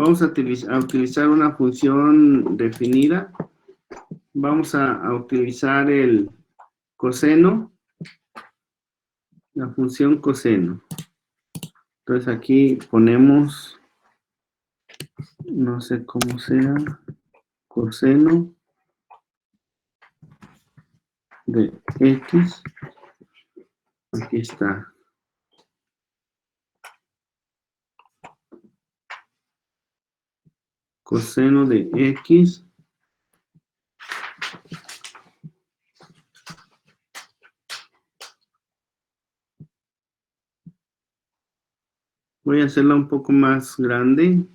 vamos a utilizar una función definida. Vamos a utilizar el coseno, la función coseno. Entonces aquí ponemos, no sé cómo sea, coseno de X. Aquí está. Coseno de X. Voy a hacerla un poco más grande.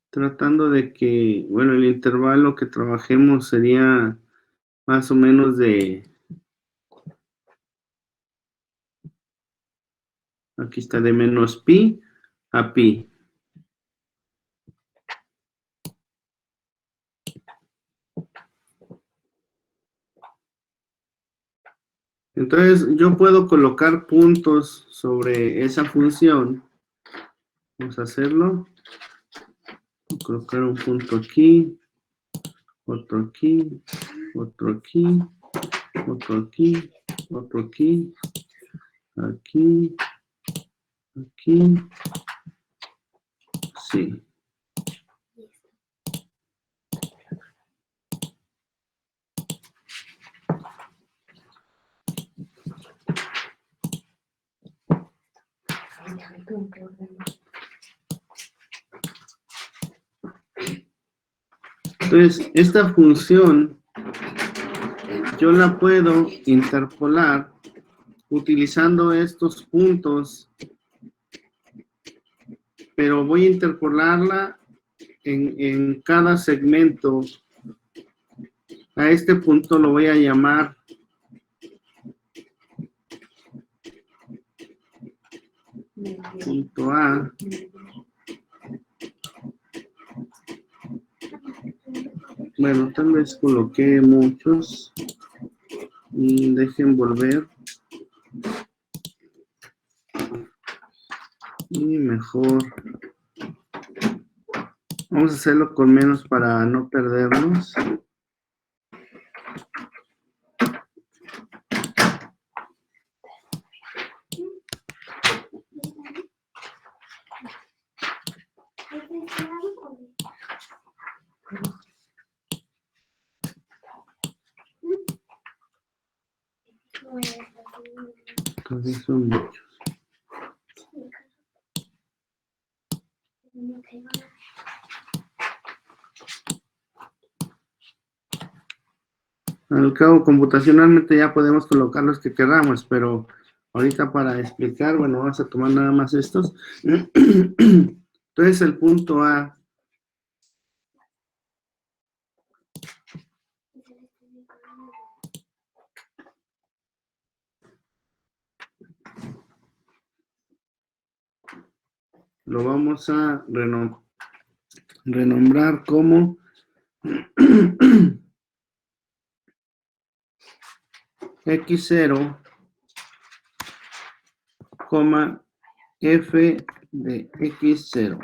Tratando de que, bueno, el intervalo que trabajemos sería más o menos de, aquí está, de menos pi a pi. Entonces, yo puedo colocar puntos sobre esa función. Vamos a hacerlo. Voy a colocar un punto aquí, otro aquí, otro aquí, otro aquí, otro aquí, aquí, aquí. Sí. Entonces, esta función yo la puedo interpolar utilizando estos puntos, pero voy a interpolarla en cada segmento. A este punto lo voy a llamar punto A. Bueno, tal vez coloqué muchos. Dejen volver. Y mejor. Vamos a hacerlo con menos para no perdernos. Entonces son muchos. Al cabo, computacionalmente ya podemos colocar los que queramos, pero ahorita para explicar, bueno, vamos a tomar nada más estos. Entonces el punto A lo vamos a renombrar como X0, F de X0.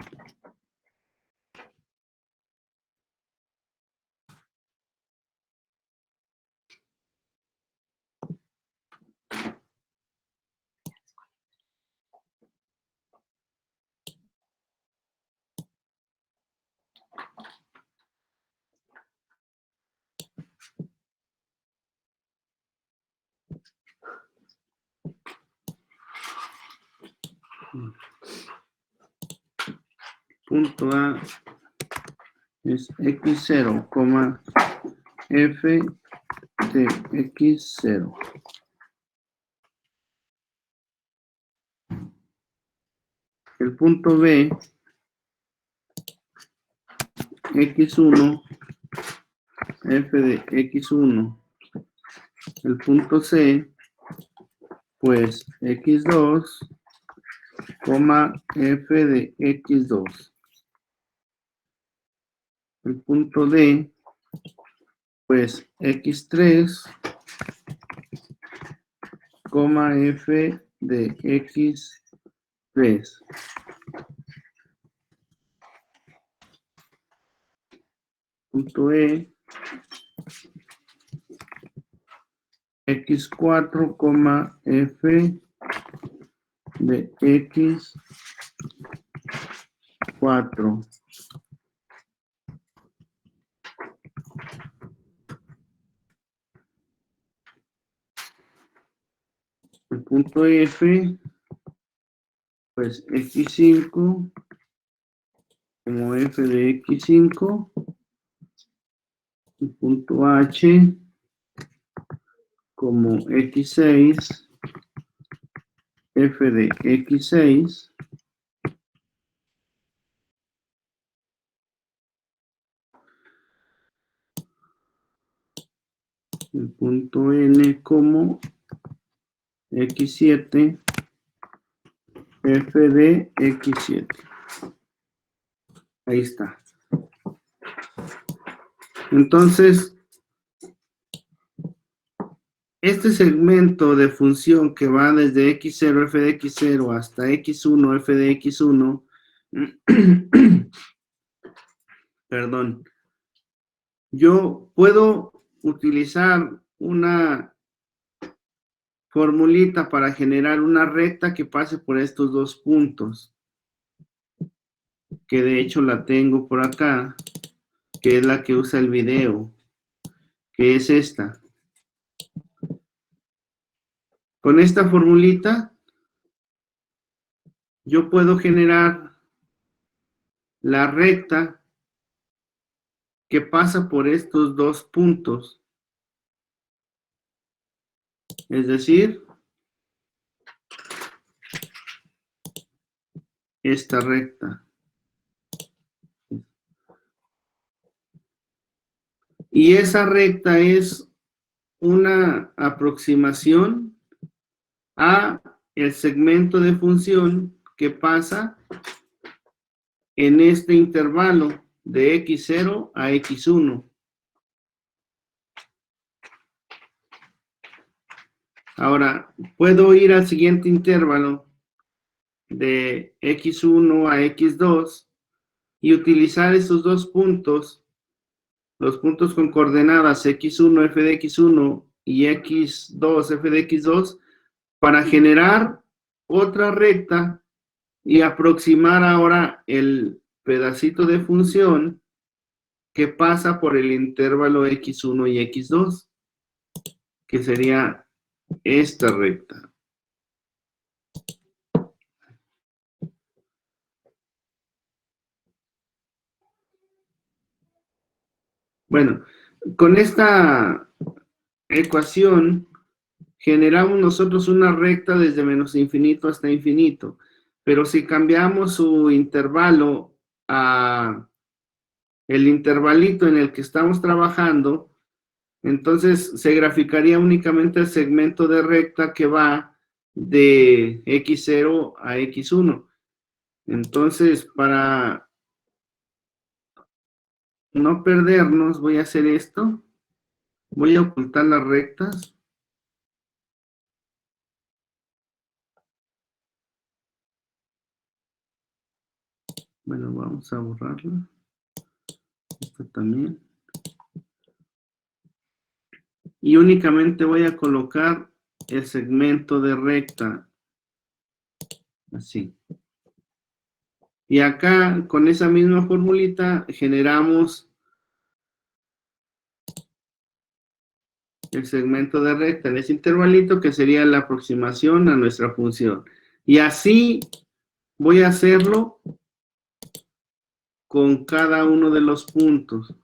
Punto A es X0, F de X0. El punto B, X1, F de X1. El punto C, pues X2, F de X2. El punto D, pues X3, F de X3. Punto E, X4, F de X4. El punto F, pues X5 como F de X5. El punto H como X6, F de X6. El punto N como X7, F de X7. Ahí está. Entonces, este segmento de función que va desde X0, F de X0 hasta X1, F de X1, perdón, yo puedo utilizar una formulita para generar una recta que pase por estos dos puntos, que de hecho la tengo por acá, que es la que usa el video, que es esta. Con esta formulita, yo puedo generar la recta que pasa por estos dos puntos. Es decir, esta recta. Y esa recta es una aproximación a el segmento de función que pasa en este intervalo de X0 a X1. Ahora, puedo ir al siguiente intervalo de X1 a X2 y utilizar esos dos puntos, los puntos con coordenadas X1, F de X1 y X2, F de X2, para generar otra recta y aproximar ahora el pedacito de función que pasa por el intervalo X1 y X2, que sería esta recta. Bueno, con esta ecuación generamos nosotros una recta desde menos infinito hasta infinito, pero si cambiamos su intervalo a el intervalito en el que estamos trabajando, entonces se graficaría únicamente el segmento de recta que va de X0 a X1. Entonces, para no perdernos, voy a hacer esto. Voy a ocultar las rectas. Bueno, vamos a borrarla. Esta también. Y únicamente voy a colocar el segmento de recta. Así. Y acá, con esa misma formulita, generamos el segmento de recta en ese intervalito que sería la aproximación a nuestra función. Y así voy a hacerlo con cada uno de los puntos.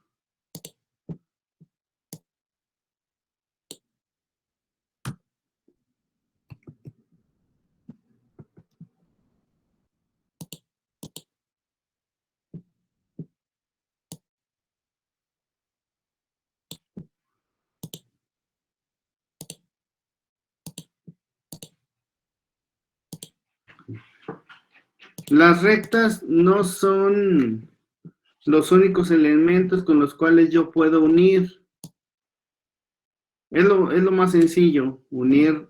Las rectas no son los únicos elementos con los cuales yo puedo unir. Es lo más sencillo, unir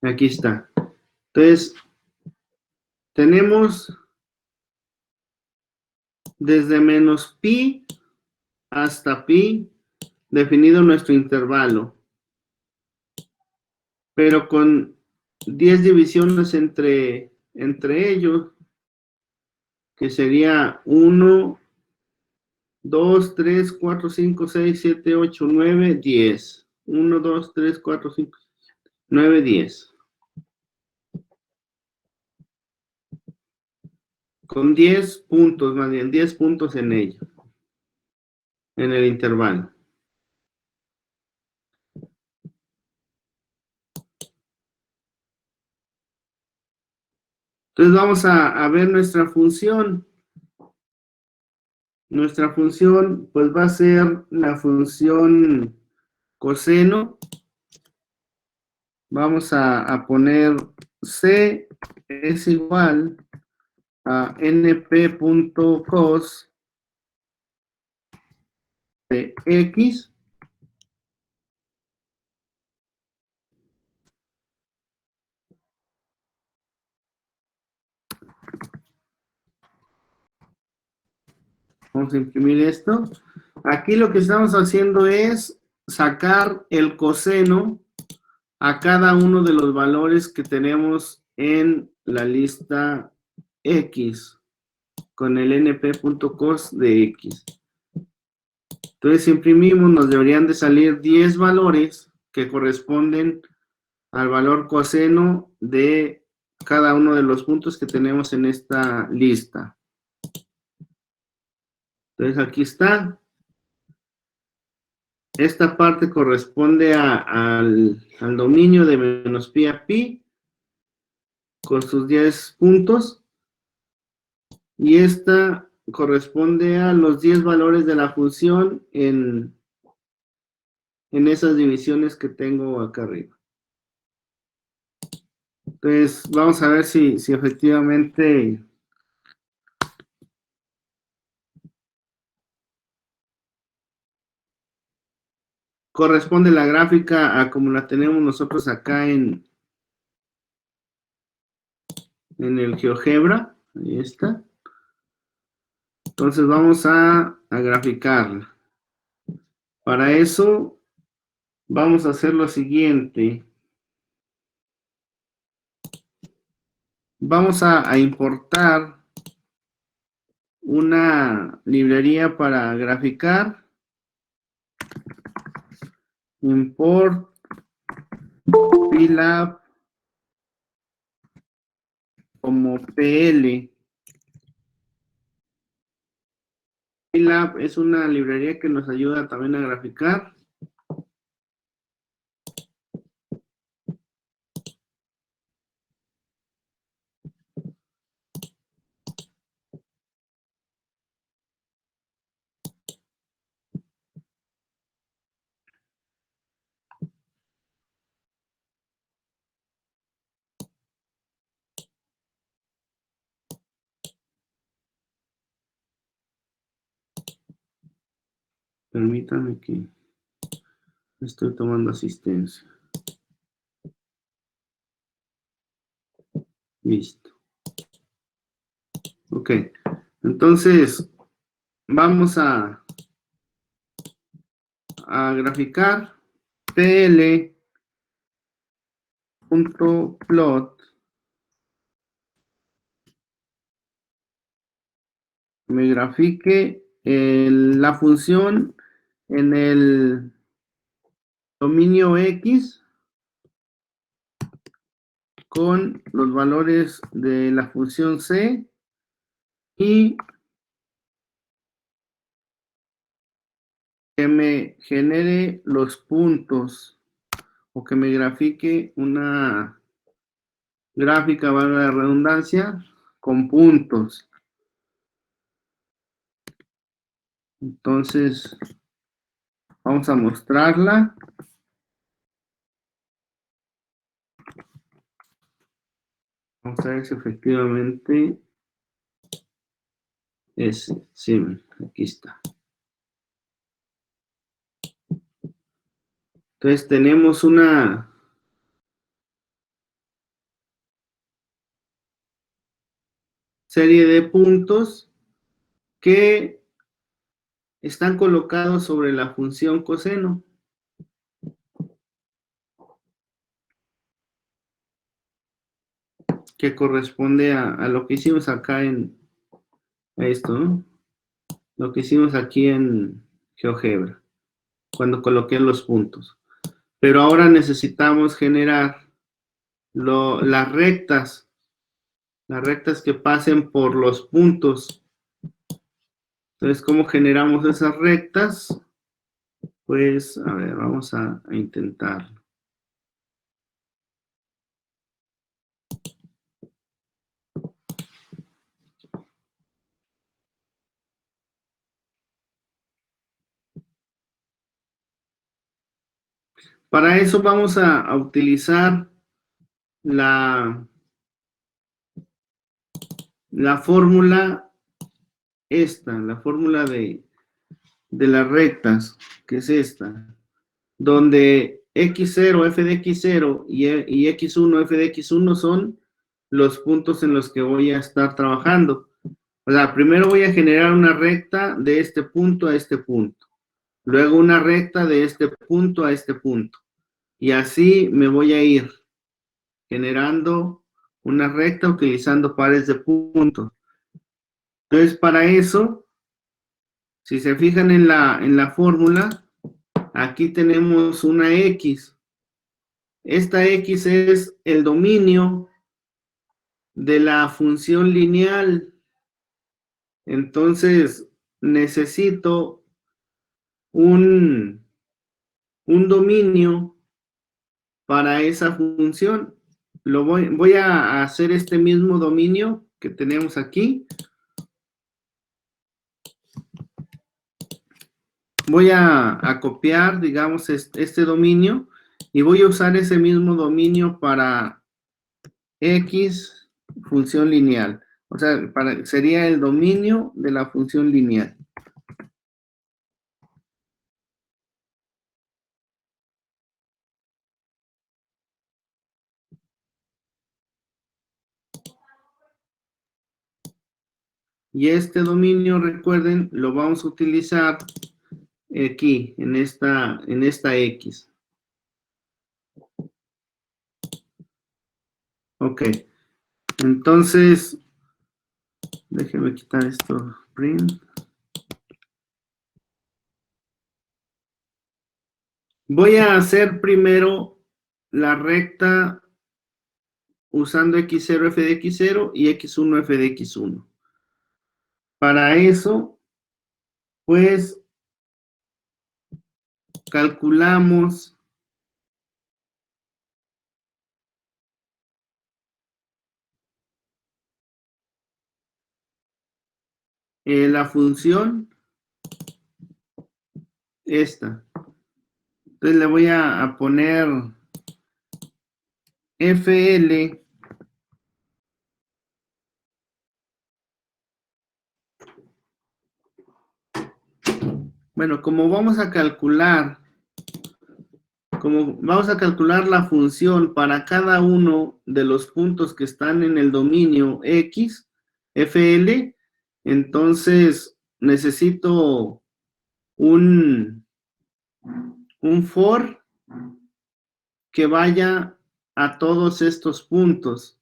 Aquí está. Entonces, tenemos desde menos pi hasta pi definido nuestro intervalo, pero con 10 divisiones entre ellos, que sería 1, 2, 3, 4, 5, 6, 7, 8, 9, 10. 1, 2, 3, 4, 5, 9, 10. Con 10 puntos, más bien 10 puntos en ello, en el intervalo. Entonces vamos a ver nuestra función. Nuestra función pues va a ser la función coseno. Vamos a poner C es igual a np.cos de x. Vamos a imprimir esto. Aquí lo que estamos haciendo es sacar el coseno a cada uno de los valores que tenemos en la lista X con el np.cos de X. Entonces, si imprimimos, nos deberían de salir 10 valores que corresponden al valor coseno de cada uno de los puntos que tenemos en esta lista. Entonces, aquí está. Esta parte corresponde al dominio de menos pi a pi con sus 10 puntos. Y esta corresponde a los 10 valores de la función en esas divisiones que tengo acá arriba. Entonces, vamos a ver si efectivamente corresponde la gráfica a como la tenemos nosotros acá en el GeoGebra. Ahí está. Entonces, vamos a graficarla. Para eso, vamos a hacer lo siguiente. Vamos a importar una librería para graficar. Import PLAB como PL. PLAB es una librería que nos ayuda también a graficar. Permítame que estoy tomando asistencia. Listo. Ok. Entonces, vamos a graficar pl.plot. Me grafique la función en el dominio X con los valores de la función C y que me genere los puntos o que me grafique una gráfica, valga la redundancia, con puntos. Entonces, vamos a mostrarla. Vamos a ver si efectivamente es, sí, aquí está. Entonces tenemos una serie de puntos que están colocados sobre la función coseno. Que corresponde a lo que hicimos acá en esto, ¿no? Lo que hicimos aquí en GeoGebra, cuando coloqué los puntos. Pero ahora necesitamos generar las rectas que pasen por los puntos. Entonces, ¿cómo generamos esas rectas? Pues, a ver, vamos a intentarlo. Para eso vamos a utilizar la fórmula la fórmula de las rectas, que es esta, donde x0, f de x0 y x1, f de x1 son los puntos en los que voy a estar trabajando. O sea, primero voy a generar una recta de este punto a este punto, luego una recta de este punto a este punto, y así me voy a ir generando una recta utilizando pares de puntos. Entonces, para eso, si se fijan en la fórmula, aquí tenemos una X. Esta X es el dominio de la función lineal. Entonces, necesito un dominio para esa función. Voy a hacer este mismo dominio que tenemos aquí. Voy a copiar, digamos, este dominio y voy a usar ese mismo dominio para X función lineal. O sea, sería el dominio de la función lineal. Y este dominio, recuerden, lo vamos a utilizar aquí, en esta X. Ok. Entonces, déjenme quitar esto. Print. Voy a hacer primero la recta usando x0, f de x0 y x1, f de x1. Para eso, pues, calculamos la función esta. Entonces le voy a poner FL bueno, como vamos a calcular la función para cada uno de los puntos que están en el dominio X, FL, entonces necesito un for que vaya a todos estos puntos.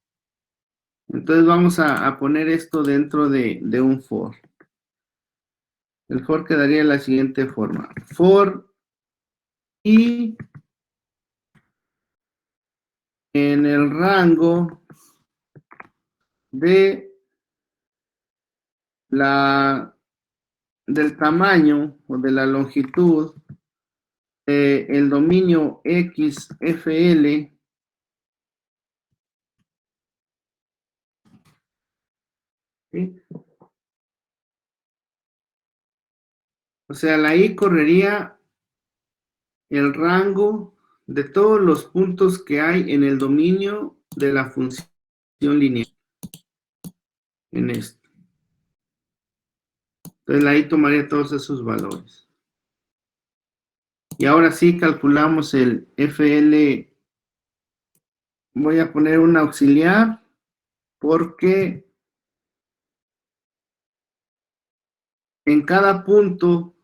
Entonces vamos a poner esto dentro de un for. El for quedaría de la siguiente forma. For y en el rango de del tamaño o de la longitud el dominio XFL ¿sí? O sea, la I correría el rango de todos los puntos que hay en el dominio de la función lineal. En esto. Entonces la I tomaría todos esos valores. Y ahora sí calculamos el FL. Voy a poner un auxiliar porque en cada punto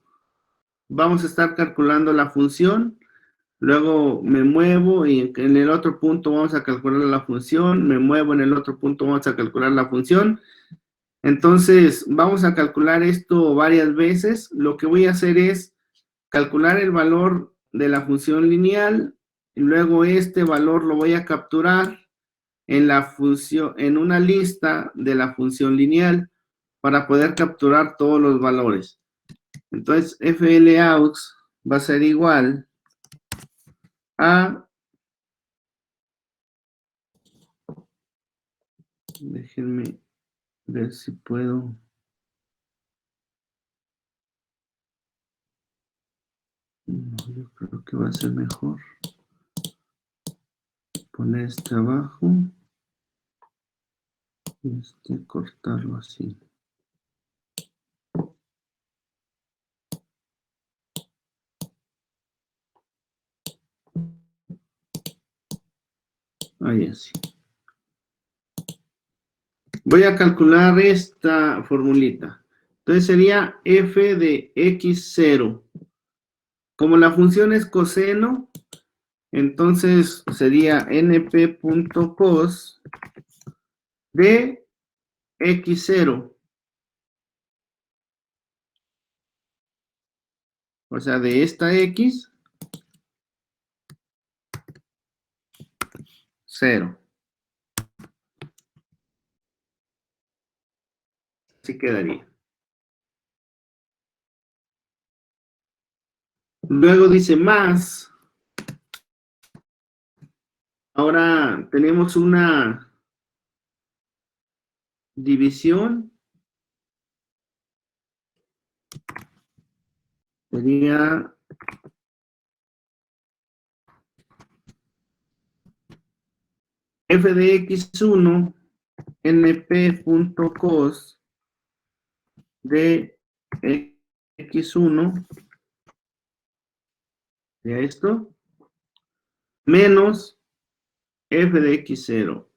vamos a estar calculando la función, luego me muevo y en el otro punto vamos a calcular la función, me muevo en el otro punto vamos a calcular la función. Entonces, vamos a calcular esto varias veces. Lo que voy a hacer es calcular el valor de la función lineal y luego este valor lo voy a capturar en la función, en una lista de la función lineal para poder capturar todos los valores. Entonces, FLAUX va a ser igual a, déjenme ver si puedo, no, yo creo que va a ser mejor poner este abajo y cortarlo así. Ahí así. Voy a calcular esta formulita. Entonces sería f de x0. Como la función es coseno, entonces sería np.cos de x0. O sea, de esta x, 0. Así quedaría. Luego dice más. Ahora tenemos una división. Sería f de x1 np.cos de x1 de esto menos f de x0.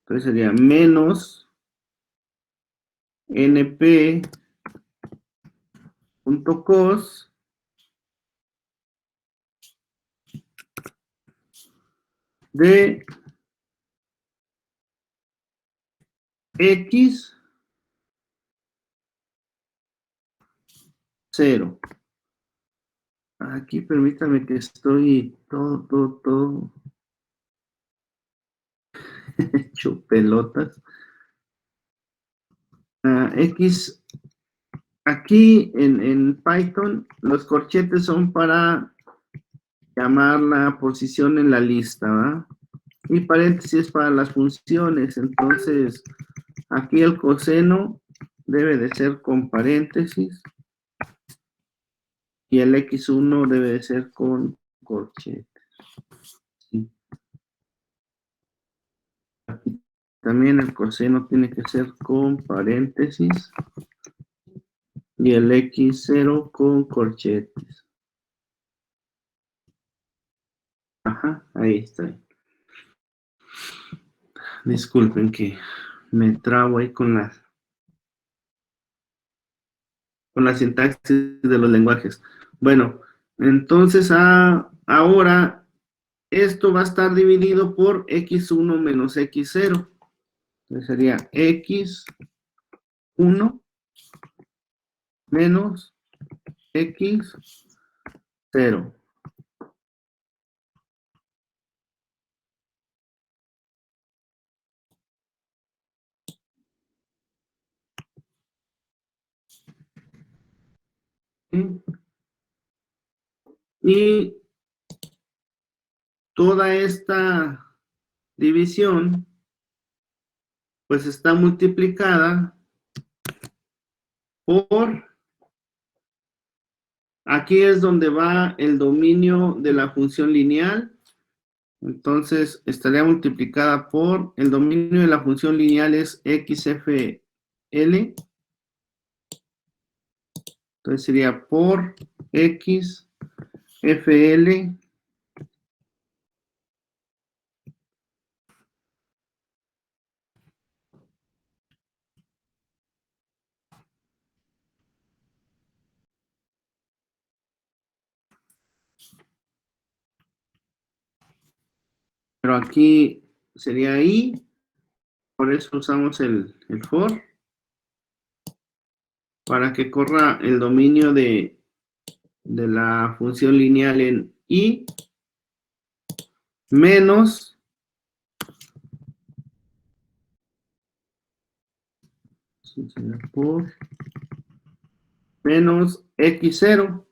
Entonces sería menos np.cos de x0. Aquí permítame que estoy todo hecho pelotas. X, aquí en Python, los corchetes son para llamar la posición en la lista, ¿va? Y paréntesis para las funciones. Entonces, aquí el coseno debe de ser con paréntesis y el x1 debe de ser con corchetes. Sí. Aquí también el coseno tiene que ser con paréntesis y el x0 con corchetes. Ajá, ahí está. Disculpen que me trabo ahí con la sintaxis de los lenguajes. Bueno, entonces ahora esto va a estar dividido por x1 menos x0. Entonces sería x1 menos x0. ¿Sí? Y toda esta división pues está multiplicada por, aquí es donde va el dominio de la función lineal. Entonces estaría multiplicada por el dominio de la función lineal es xfl. Entonces sería por xfl pero aquí sería I, por eso usamos el for, para que corra el dominio de la función lineal en I, menos por menos x0,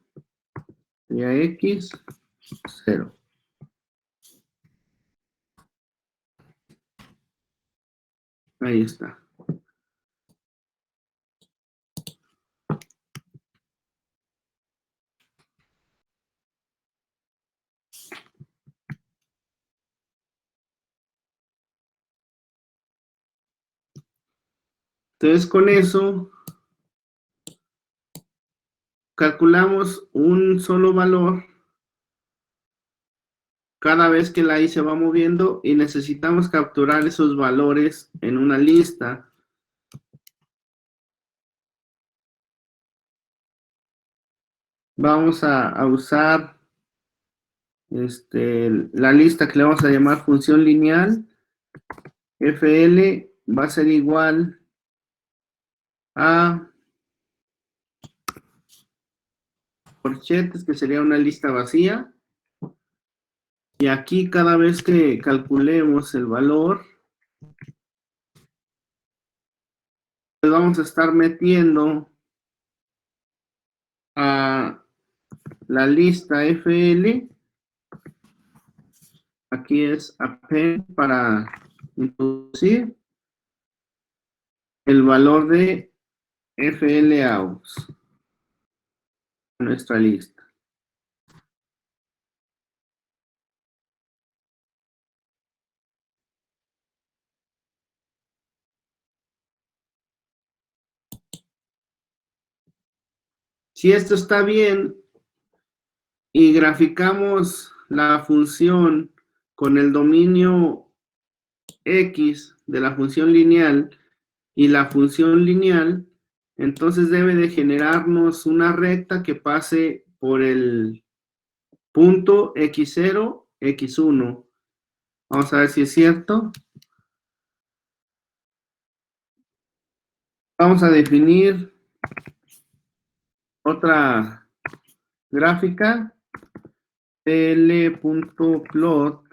sería x0. Ahí está. Entonces, con eso, calculamos un solo valor cada vez que la I se va moviendo y necesitamos capturar esos valores en una lista. Vamos a usar la lista que le vamos a llamar función lineal. FL va a ser igual a corchetes, que sería una lista vacía. Y aquí cada vez que calculemos el valor, pues vamos a estar metiendo a la lista FL. Aquí es append para introducir el valor de FLAUX en nuestra lista. Si esto está bien y graficamos la función con el dominio X de la función lineal y la función lineal, entonces debe de generarnos una recta que pase por el punto x0, x1. Vamos a ver si es cierto. Vamos a definir otra gráfica, l.plot,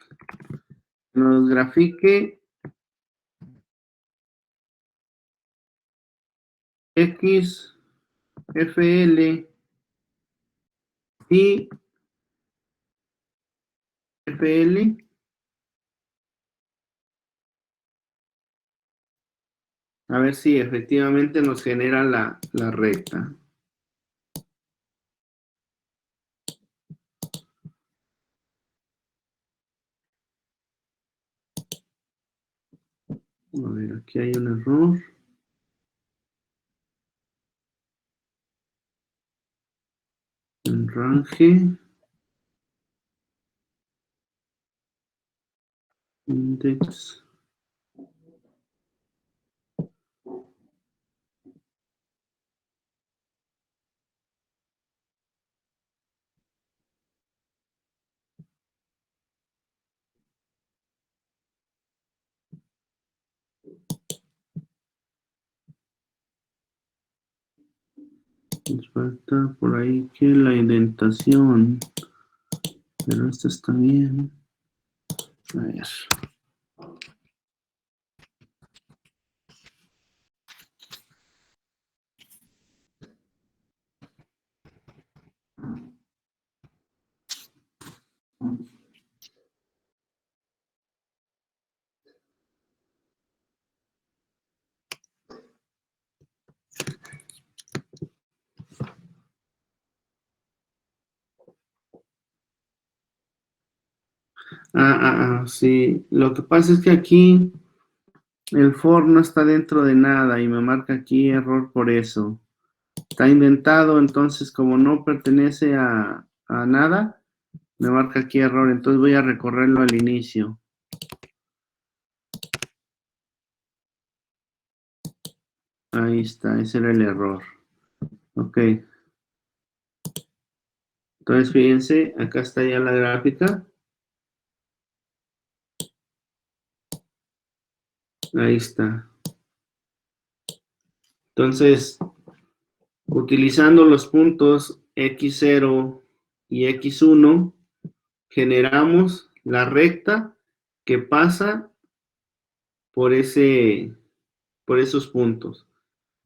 nos grafique x, fl y fl. A ver si efectivamente nos genera la recta. A ver, aquí hay un error. En range. Index. Nos falta por ahí que la indentación. Pero esto está bien. A ver. Sí. Lo que pasa es que aquí el for no está dentro de nada y me marca aquí error por eso. Está indentado, entonces como no pertenece a nada, me marca aquí error. Entonces voy a recorrerlo al inicio. Ahí está, ese era el error. Ok. Entonces fíjense, acá está ya la gráfica. Ahí está. Entonces, utilizando los puntos x0 y x1, generamos la recta que pasa por esos puntos.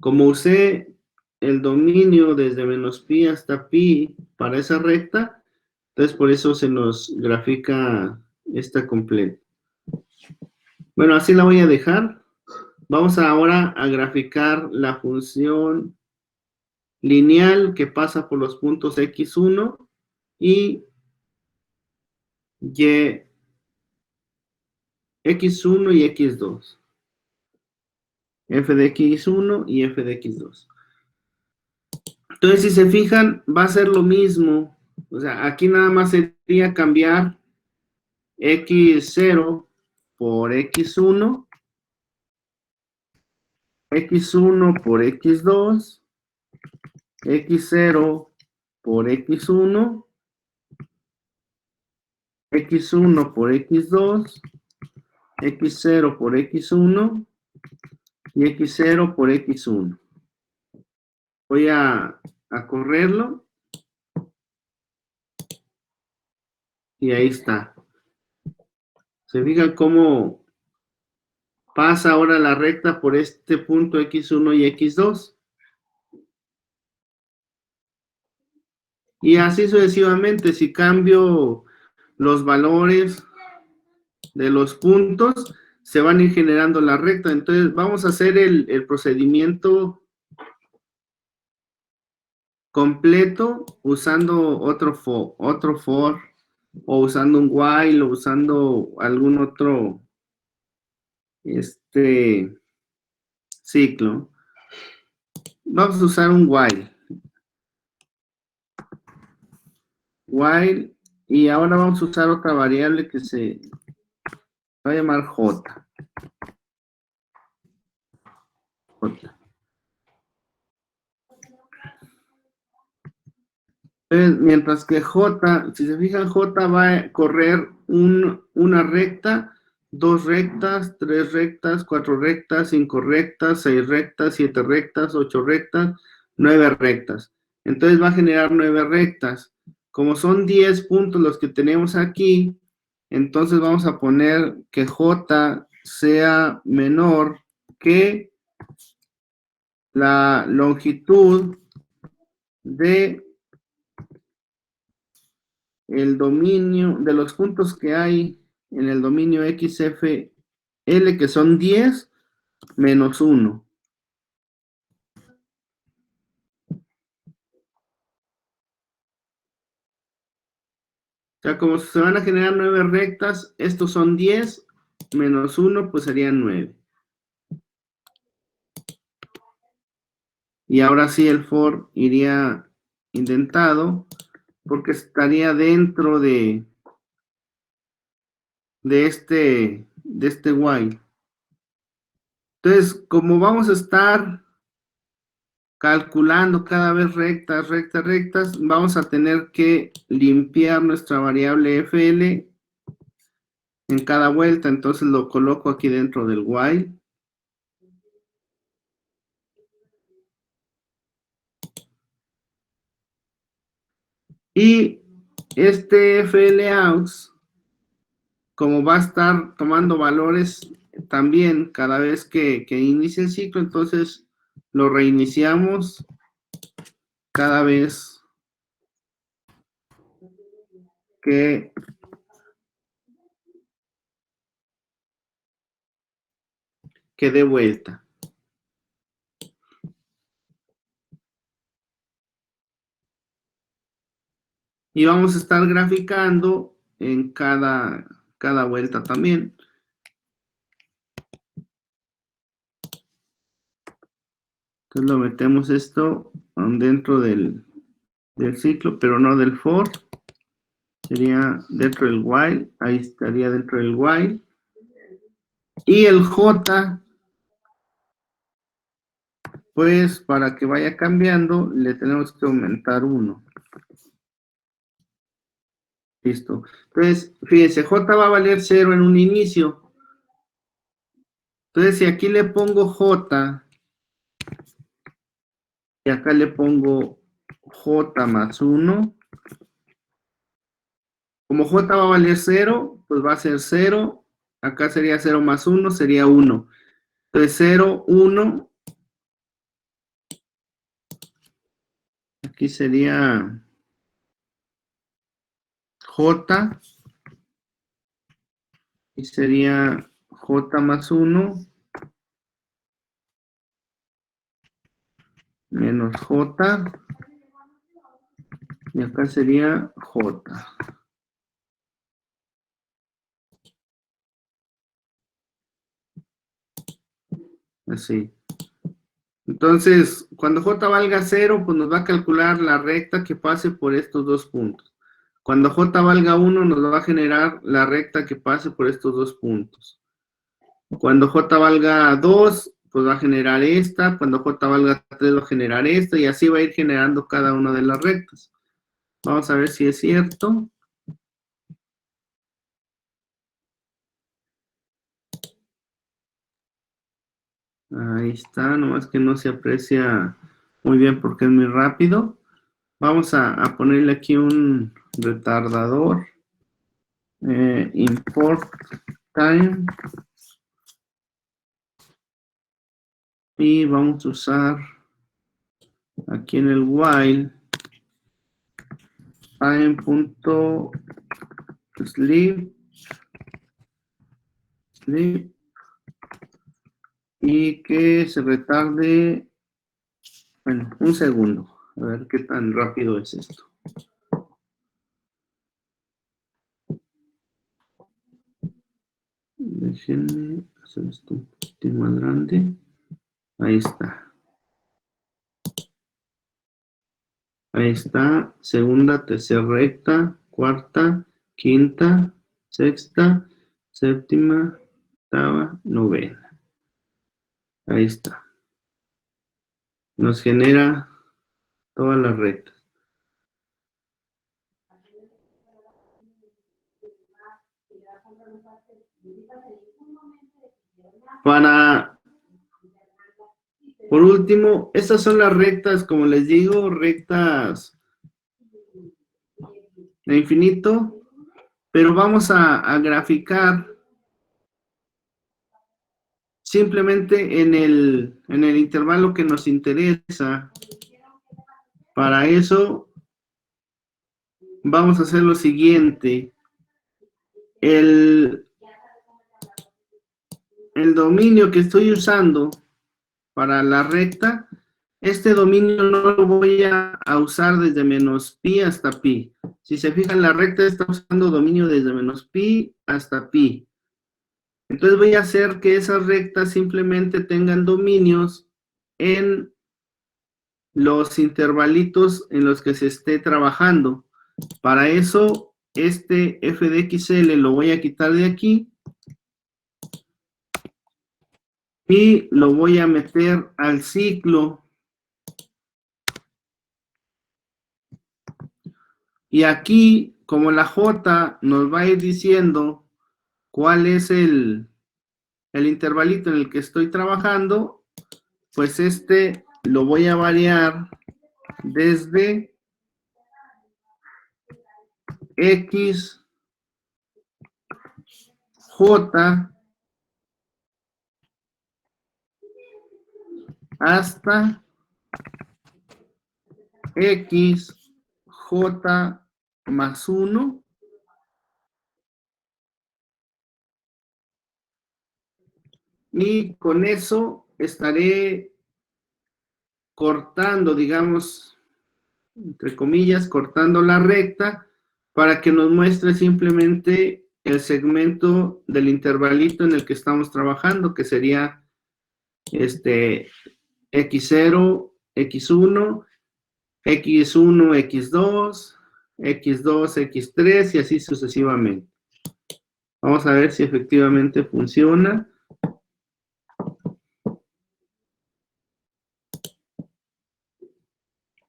Como usé el dominio desde menos pi hasta pi para esa recta, entonces por eso se nos grafica esta completa. Bueno, así la voy a dejar. Vamos ahora a graficar la función lineal que pasa por los puntos x1 y x1 y x2. F de x1 y f de x2. Entonces, si se fijan, va a ser lo mismo. O sea, aquí nada más sería cambiar x0 por x1, x1 por x2, x0 por x1, x1 por x2, x0 por x1 y x0 por x1. Voy a correrlo. Y ahí está. Se fijan cómo pasa ahora la recta por este punto x1 y x2. Y así sucesivamente, si cambio los valores de los puntos, se van a ir generando la recta. Entonces, vamos a hacer el procedimiento completo usando otro for, o usando un while, o usando algún otro ciclo. Vamos a usar un while. While, y ahora vamos a usar otra variable que se va a llamar J. Entonces, mientras que J, si se fijan, J va a correr una recta, 2 rectas, 3 rectas, 4 rectas, 5 rectas, 6 rectas, 7 rectas, 8 rectas, 9 rectas. Entonces va a generar 9 rectas. Como son 10 puntos los que tenemos aquí, entonces vamos a poner que J sea menor que la longitud de el dominio de los puntos que hay en el dominio XFL, que son 10 menos 1. O sea, como se van a generar 9 rectas, estos son 10 menos 1, pues serían 9. Y ahora sí el for iría indentado, porque estaría dentro de este while. Entonces, como vamos a estar calculando cada vez rectas, vamos a tener que limpiar nuestra variable FL en cada vuelta. Entonces lo coloco aquí dentro del while. Y este FLAUX, como va a estar tomando valores también cada vez que inicie el ciclo, entonces lo reiniciamos cada vez que dé vuelta. Y vamos a estar graficando en cada vuelta también. Entonces lo metemos esto dentro del ciclo, pero no del for. Sería dentro del while. Ahí estaría dentro del while. Y el J, pues para que vaya cambiando, le tenemos que aumentar 1. Listo. Entonces, fíjense, J va a valer 0 en un inicio. Entonces, si aquí le pongo J y acá le pongo J más 1, como J va a valer 0, pues va a ser 0. Acá sería 0 más 1, sería 1. Entonces 0, 1. Aquí sería J. Y sería J más 1 menos J. Y acá sería J. Así. Entonces, cuando J valga 0, pues nos va a calcular la recta que pase por estos dos puntos. Cuando J valga 1, nos va a generar la recta que pase por estos dos puntos. Cuando J valga 2, pues va a generar esta. Cuando J valga 3, va a generar esta. Y así va a ir generando cada una de las rectas. Vamos a ver si es cierto. Ahí está, nomás que no se aprecia muy bien porque es muy rápido. Vamos a ponerle aquí un retardador. Import time. Y vamos a usar aquí en el while time.sleep y que se retarde, bueno, un segundo. A ver qué tan rápido es esto. Déjenme hacer esto un poquito más grande. Ahí está. Ahí está. Segunda, tercera recta, cuarta, quinta, sexta, séptima, octava, novena. Ahí está. Nos genera todas las rectas. Por último, estas son las rectas, como les digo, rectas de infinito, pero vamos a graficar simplemente en el intervalo que nos interesa. Para eso vamos a hacer lo siguiente. El dominio que estoy usando para la recta, este dominio no lo voy a usar desde menos pi hasta pi. Si se fijan, la recta está usando dominio desde menos pi hasta pi. Entonces voy a hacer que esas rectas simplemente tengan dominios en los intervalitos en los que se esté trabajando. Para eso, este f de xl lo voy a quitar de aquí y lo voy a meter al ciclo. Y aquí, como la J nos va a ir diciendo cuál es el intervalito en el que estoy trabajando, pues este lo voy a variar desde X, J hasta X, J más 1. Y con eso estaré cortando, digamos, entre comillas, cortando la recta para que nos muestre simplemente el segmento del intervalito en el que estamos trabajando, que sería X0, X1, X1, X2, X2, X3 y así sucesivamente. Vamos a ver si efectivamente funciona.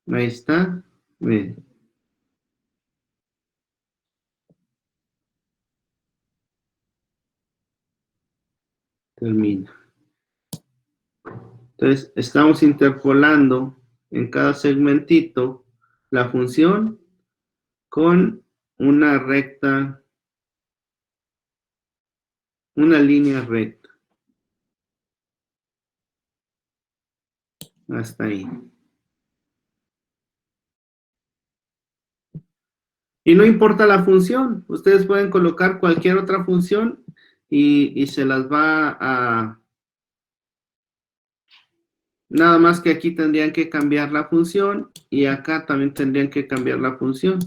Ahí está. Miren. Termina. Entonces, estamos interpolando en cada segmentito la función con una recta, una línea recta. Hasta ahí. Y no importa la función, ustedes pueden colocar cualquier otra función y se las va a... Nada más que aquí tendrían que cambiar la función y acá también tendrían que cambiar la función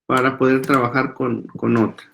para poder trabajar con otra.